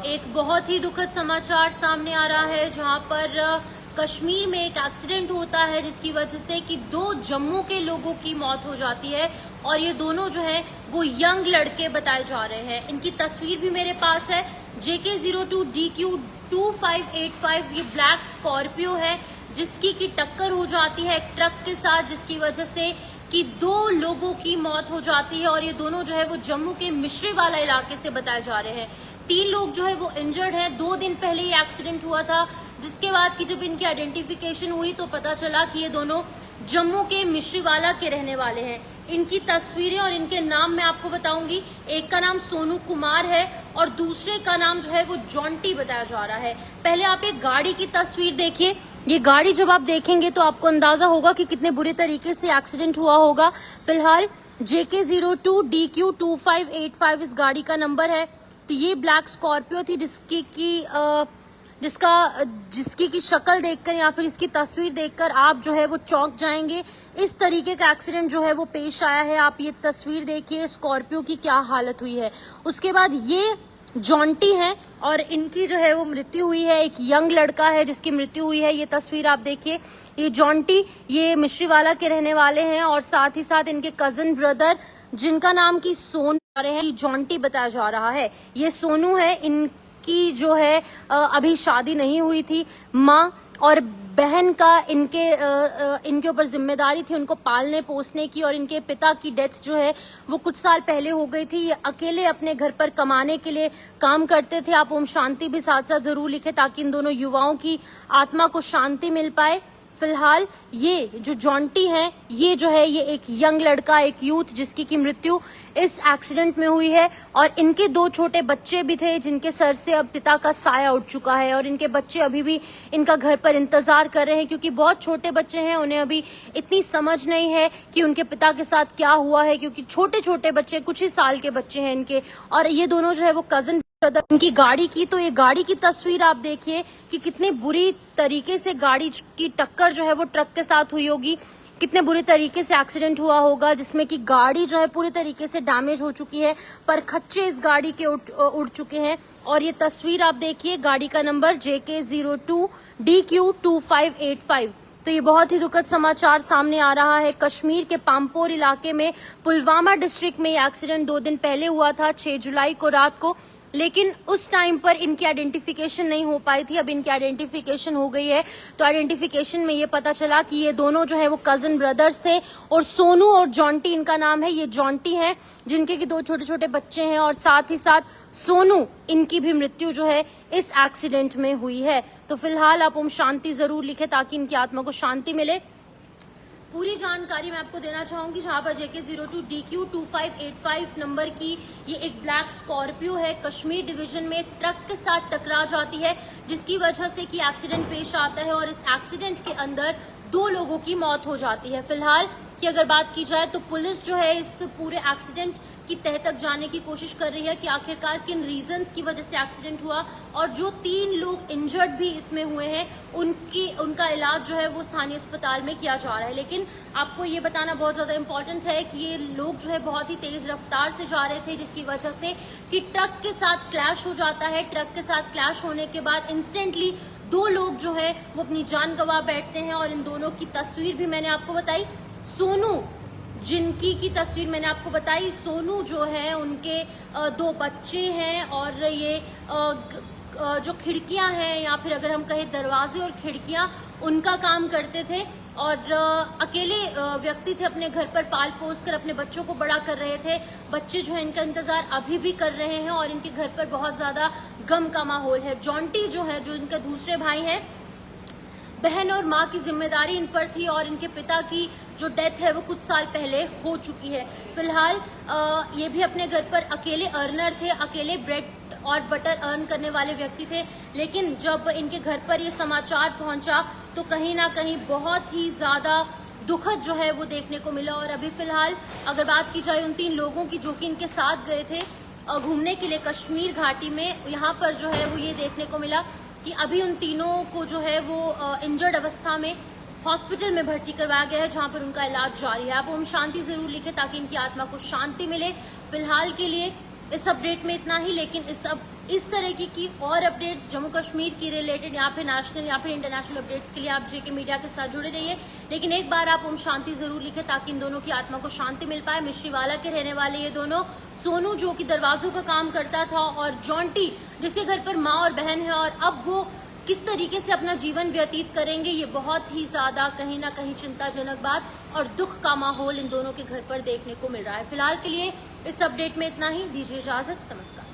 एक बहुत ही दुखद समाचार सामने आ रहा है जहां पर कश्मीर में एक एक्सीडेंट होता है जिसकी वजह से कि 2 जम्मू के लोगों की मौत हो जाती है और ये दोनों जो है वो यंग लड़के बताए जा रहे हैं। इनकी तस्वीर भी मेरे पास है। JK02DQ2585 ये ब्लैक स्कॉर्पियो है जिसकी की टक्कर हो जाती है एक ट्रक के साथ, जिसकी वजह से कि 2 लोगों की मौत हो जाती है और ये दोनों जो है वो जम्मू के मिश्रीवाला इलाके से बताए जा रहे हैं। 3 लोग जो है वो इंजर्ड हैं। 2 दिन पहले ये एक्सीडेंट हुआ था, जिसके बाद कि जब इनकी आइडेंटिफिकेशन हुई तो पता चला कि ये दोनों जम्मू के मिश्रीवाला के रहने वाले हैं। इनकी तस्वीरें और इनके नाम मैं आपको बताऊंगी। एक का नाम सोनू कुमार है और दूसरे का नाम जो है वो जॉन्टी बताया जा रहा है। पहले आप एक गाड़ी की तस्वीर देखिए। ये गाड़ी जब आप देखेंगे तो आपको अंदाजा होगा कि कितने बुरे तरीके से एक्सीडेंट हुआ होगा। फिलहाल JK02DQ2585 इस गाड़ी का नंबर है। तो ये ब्लैक स्कॉर्पियो थी जिसकी की शक्ल देखकर या फिर इसकी तस्वीर देखकर आप जो है वो चौंक जाएंगे। इस तरीके का एक्सीडेंट जो है वो पेश आया है। आप ये तस्वीर देखिए, स्कॉर्पियो की क्या हालत हुई है। उसके बाद ये जॉन्टी है और इनकी जो है वो मृत्यु हुई है। एक यंग लड़का है जिसकी मृत्यु हुई है। ये तस्वीर आप देखिए। ये जॉन्टी ये मिश्रीवाला के रहने वाले हैं और साथ ही साथ इनके कजन ब्रदर जिनका नाम की सोनू है, जॉन्टी बताया जा रहा है। ये सोनू है। इनकी जो है अभी शादी नहीं हुई थी। माँ और बहन का इनके ऊपर जिम्मेदारी थी उनको पालने पोसने की, और इनके पिता की डेथ जो है वो कुछ साल पहले हो गई थी। ये अकेले अपने घर पर कमाने के लिए काम करते थे। आप ओम शांति भी साथ साथ जरूर लिखें ताकि इन दोनों युवाओं की आत्मा को शांति मिल पाए। फिलहाल ये जो जॉन्टी है ये जो है ये एक यंग लड़का, एक यूथ जिसकी की मृत्यु इस एक्सीडेंट में हुई है। और इनके 2 छोटे बच्चे भी थे जिनके सर से अब पिता का साया उठ चुका है और इनके बच्चे अभी भी इनका घर पर इंतजार कर रहे हैं क्योंकि बहुत छोटे बच्चे हैं। उन्हें अभी इतनी समझ नहीं है कि उनके पिता के साथ क्या हुआ है क्योंकि छोटे छोटे बच्चे, कुछ ही साल के बच्चे हैं इनके। और ये दोनों जो है वो कजन ब्रदर। इनकी गाड़ी की तो ये गाड़ी की तस्वीर आप देखिए कि कितनी बुरी तरीके से गाड़ी की टक्कर जो है वो ट्रक के साथ हुई होगी। कितने बुरे तरीके से एक्सीडेंट हुआ होगा जिसमें कि गाड़ी जो है पूरी तरीके से डैमेज हो चुकी है, पर खच्चे इस गाड़ी के उड़ चुके हैं। और ये तस्वीर आप देखिए, गाड़ी का नंबर JK02DQ2585। तो ये बहुत ही दुखद समाचार सामने आ रहा है। कश्मीर के पाम्पोर इलाके में पुलवामा डिस्ट्रिक्ट में ये एक्सीडेंट 2 दिन पहले हुआ था, 6 जुलाई को रात को। लेकिन उस टाइम पर इनकी आइडेंटिफिकेशन नहीं हो पाई थी। अब इनकी आइडेंटिफिकेशन हो गई है। तो आइडेंटिफिकेशन में ये पता चला कि ये दोनों जो है वो कजन ब्रदर्स थे और सोनू और जॉन्टी इनका नाम है। ये जॉन्टी है जिनके की 2 छोटे छोटे बच्चे हैं और साथ ही साथ सोनू, इनकी भी मृत्यु जो है इस एक्सीडेंट में हुई है। तो फिलहाल आप ओम शांति जरूर लिखें ताकि इनकी आत्मा को शांति मिले। पूरी जानकारी मैं आपको देना चाहूंगी जहां पर JK02DQ2585 नंबर की ये एक ब्लैक स्कॉर्पियो है, कश्मीर डिवीजन में एक ट्रक के साथ टकरा जाती है जिसकी वजह से कि एक्सीडेंट पेश आता है और इस एक्सीडेंट के अंदर 2 लोगों की मौत हो जाती है। फिलहाल की अगर बात की जाए तो पुलिस जो है इस पूरे एक्सीडेंट की तह तक जाने की कोशिश कर रही है कि आखिरकार किन रीजंस की वजह से एक्सीडेंट हुआ, और जो 3 लोग इंजर्ड भी इसमें हुए हैं उनका इलाज जो है वो स्थानीय अस्पताल में किया जा रहा है। लेकिन आपको ये बताना बहुत ज्यादा इम्पोर्टेंट है कि ये लोग जो है बहुत ही तेज रफ्तार से जा रहे थे जिसकी वजह से कि ट्रक के साथ क्लैश हो जाता है। ट्रक के साथ क्लैश होने के बाद इंस्टेंटली 2 लोग जो है वो अपनी जान गंवा बैठते हैं और इन दोनों की तस्वीर भी मैंने आपको बताई। सोनू जिनकी की तस्वीर मैंने आपको बताई, सोनू जो है उनके 2 बच्चे हैं और ये जो खिड़कियां हैं या फिर अगर हम कहें दरवाजे और खिड़कियां, उनका काम करते थे और अकेले व्यक्ति थे। अपने घर पर पाल पोस कर अपने बच्चों को बड़ा कर रहे थे। बच्चे जो है इनका इंतजार अभी भी कर रहे हैं और इनके घर पर बहुत ज्यादा गम का माहौल है। जॉन्टी जो है, जो इनके दूसरे भाई हैं, बहन और माँ की जिम्मेदारी इन पर थी और इनके पिता की जो डेथ है वो कुछ साल पहले हो चुकी है। फिलहाल ये भी अपने घर पर अकेले अर्नर थे, अकेले ब्रेड और बटर अर्न करने वाले व्यक्ति थे। लेकिन जब इनके घर पर ये समाचार पहुंचा तो कहीं ना कहीं बहुत ही ज्यादा दुखद जो है वो देखने को मिला। और अभी फिलहाल अगर बात की जाए उन 3 लोगों की जो कि इनके साथ गए थे घूमने के लिए कश्मीर घाटी में, यहाँ पर जो है वो ये देखने को मिला कि अभी उन तीनों को जो है वो इंजर्ड अवस्था में हॉस्पिटल में भर्ती करवाया गया है जहां पर उनका इलाज जारी है। आप ओम शांति जरूर लिखें ताकि इनकी आत्मा को शांति मिले। फिलहाल के लिए इस अपडेट में इतना ही, लेकिन इस तरह की और अपडेट्स जम्मू कश्मीर की रिलेटेड या फिर नेशनल या फिर इंटरनेशनल अपडेट्स के लिए आप जेके मीडिया के साथ जुड़े रहिए। लेकिन एक बार आप ओम शांति जरूर लिखें ताकि इन दोनों की आत्मा को शांति मिल पाए। मिश्रीवाला के रहने वाले ये दोनों, सोनू जो कि दरवाजों का काम करता था और जॉन्टी जिसके घर पर माँ और बहन है, और अब वो किस तरीके से अपना जीवन व्यतीत करेंगे, ये बहुत ही ज्यादा कहीं ना कहीं चिंताजनक बात और दुख का माहौल इन दोनों के घर पर देखने को मिल रहा है। फिलहाल के लिए इस अपडेट में इतना ही, दीजिए इजाजत, नमस्कार।